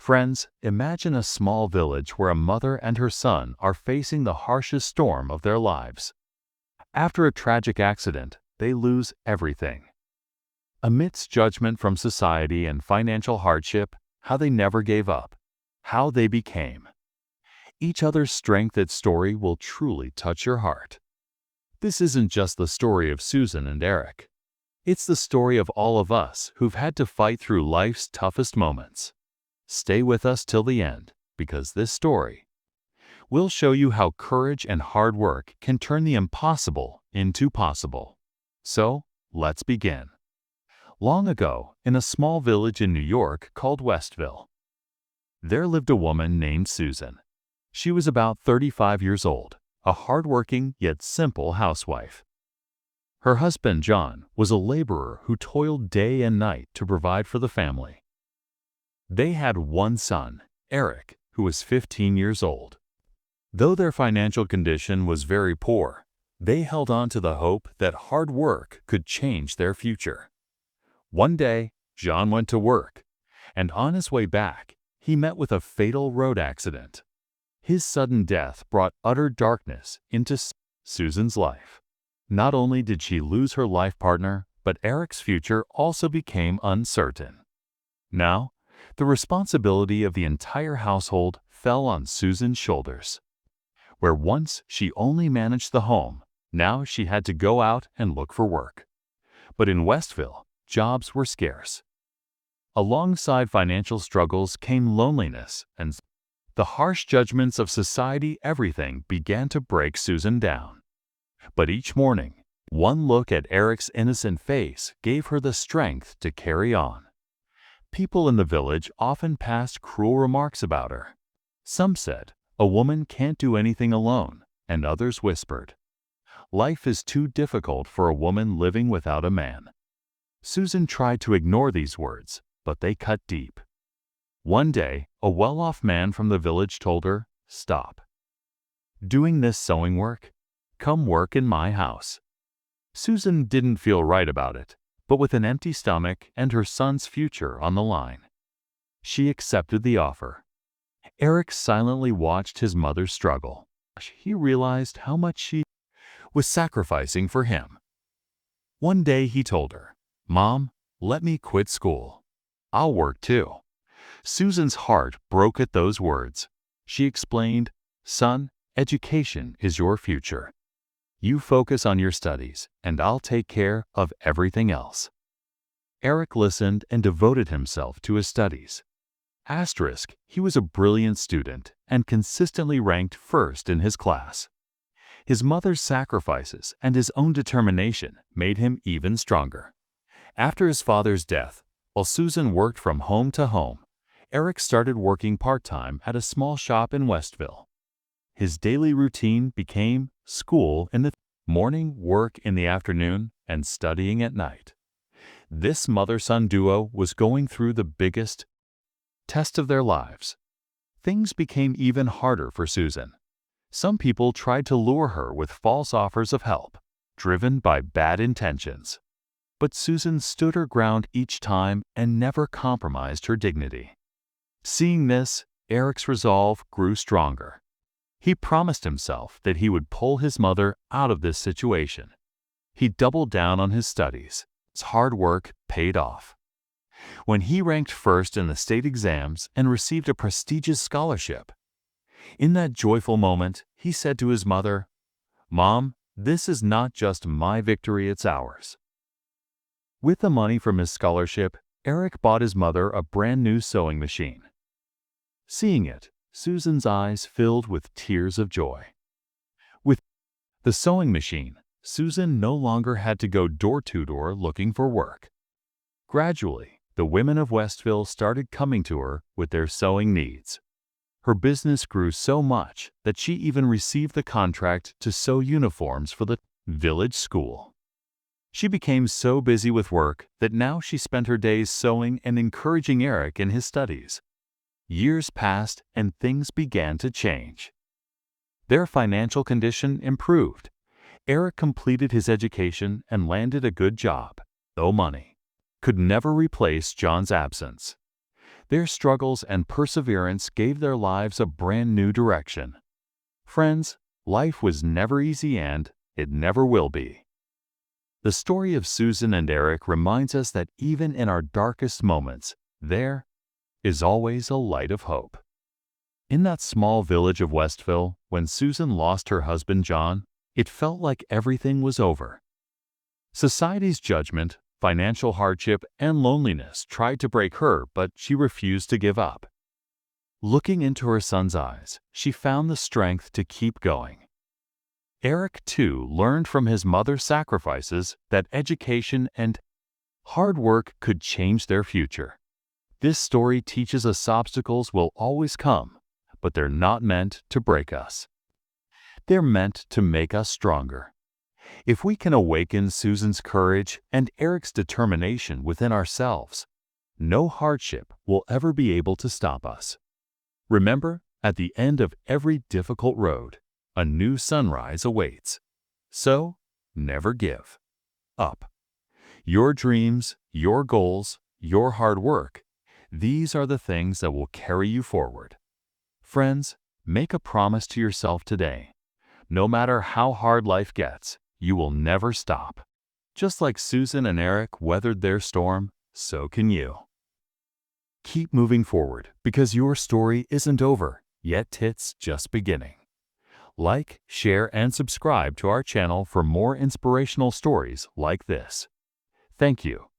Friends, imagine a small village where a mother and her son are facing the harshest storm of their lives. After a tragic accident, they lose everything. Amidst judgment from society and financial hardship, how they never gave up, how they became. Each other's strength and story will truly touch your heart. This isn't just the story of Susan and Eric. It's the story of all of us who've had to fight through life's toughest moments. Stay with us till the end, because this story will show you how courage and hard work can turn the impossible into possible. So, let's begin. Long ago, in a small village in New York called Westville, there lived a woman named Susan. She was about 35 years old, a hardworking yet simple housewife. Her husband, John, was a laborer who toiled day and night to provide for the family. They had one son, Eric, who was 15 years old. Though their financial condition was very poor, they held on to the hope that hard work could change their future. One day, John went to work, and on his way back, he met with a fatal road accident. His sudden death brought utter darkness into Susan's life. Not only did she lose her life partner, but Eric's future also became uncertain. Now, the responsibility of the entire household fell on Susan's shoulders. Where once she only managed the home, now she had to go out and look for work. But in Westville, jobs were scarce. Alongside financial struggles came loneliness and the harsh judgments of society. Everything began to break Susan down. But each morning, one look at Eric's innocent face gave her the strength to carry on. People in the village often passed cruel remarks about her. Some said, "A woman can't do anything alone," and others whispered, "Life is too difficult for a woman living without a man." Susan tried to ignore these words, but they cut deep. One day, a well-off man from the village told her, "Stop doing this sewing work. Come work in my house." Susan didn't feel right about it, but with an empty stomach and her son's future on the line, she accepted the offer. Eric silently watched his mother struggle. He realized how much she was sacrificing for him. One day he told her, "Mom, let me quit school. I'll work too." Susan's heart broke at those words. She explained, "Son, education is your future. You focus on your studies, and I'll take care of everything else." Eric listened and devoted himself to his studies. He was a brilliant student and consistently ranked first in his class. His mother's sacrifices and his own determination made him even stronger. After his father's death, while Susan worked from home to home, Eric started working part-time at a small shop in Westville. His daily routine became school in the morning, work in the afternoon, and studying at night. This mother-son duo was going through the biggest test of their lives. Things became even harder for Susan. Some people tried to lure her with false offers of help, driven by bad intentions. But Susan stood her ground each time and never compromised her dignity. Seeing this, Eric's resolve grew stronger. He promised himself that he would pull his mother out of this situation. He doubled down on his studies. His hard work paid off. When he ranked first in the state exams and received a prestigious scholarship, in that joyful moment, he said to his mother, "Mom, this is not just my victory, it's ours." With the money from his scholarship, Eric bought his mother a brand new sewing machine. Seeing it, Susan's eyes filled with tears of joy. With the sewing machine, Susan no longer had to go door to door looking for work. Gradually, the women of Westville started coming to her with their sewing needs. Her business grew so much that she even received the contract to sew uniforms for the village school. She became so busy with work that now she spent her days sewing and encouraging Eric in his studies. Years passed and things began to change. Their financial condition improved. Eric completed his education and landed a good job, though money could never replace John's absence. Their struggles and perseverance gave their lives a brand new direction. Friends, life was never easy and it never will be. The story of Susan and Eric reminds us that even in our darkest moments, there is always a light of hope. In that small village of Westville, when Susan lost her husband John, it felt like everything was over. Society's judgment, financial hardship, and loneliness tried to break her, but she refused to give up. Looking into her son's eyes, she found the strength to keep going. Eric, too, learned from his mother's sacrifices that education and hard work could change their future. This story teaches us obstacles will always come, but they're not meant to break us. They're meant to make us stronger. If we can awaken Susan's courage and Eric's determination within ourselves, no hardship will ever be able to stop us. Remember, at the end of every difficult road, a new sunrise awaits. So, never give up. Your dreams, your goals, your hard work, these are the things that will carry you forward. Friends, make a promise to yourself today. No matter how hard life gets, you will never stop. Just like Susan and Eric weathered their storm, so can you. Keep moving forward because your story isn't over, yet it's just beginning. Like, share, and subscribe to our channel for more inspirational stories like this. Thank you.